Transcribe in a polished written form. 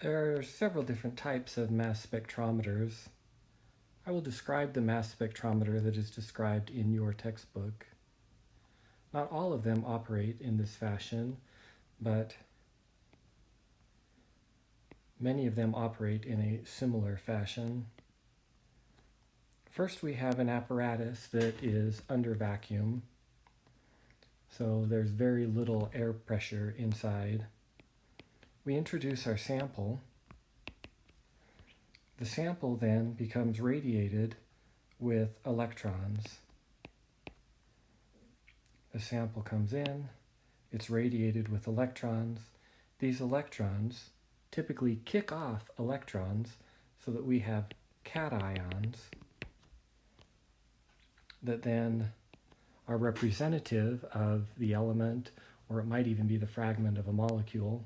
There are several different types of mass spectrometers. I will describe the mass spectrometer that is described in your textbook. Not all of them operate in this fashion, but many of them operate in a similar fashion. First, we have an apparatus that is under vacuum, so there's very little air pressure inside. We introduce our sample. The sample then becomes radiated with electrons. The sample comes in, it's radiated with electrons. These electrons typically kick off electrons so that we have cations that then are representative of the element, or it might even be the fragment of a molecule.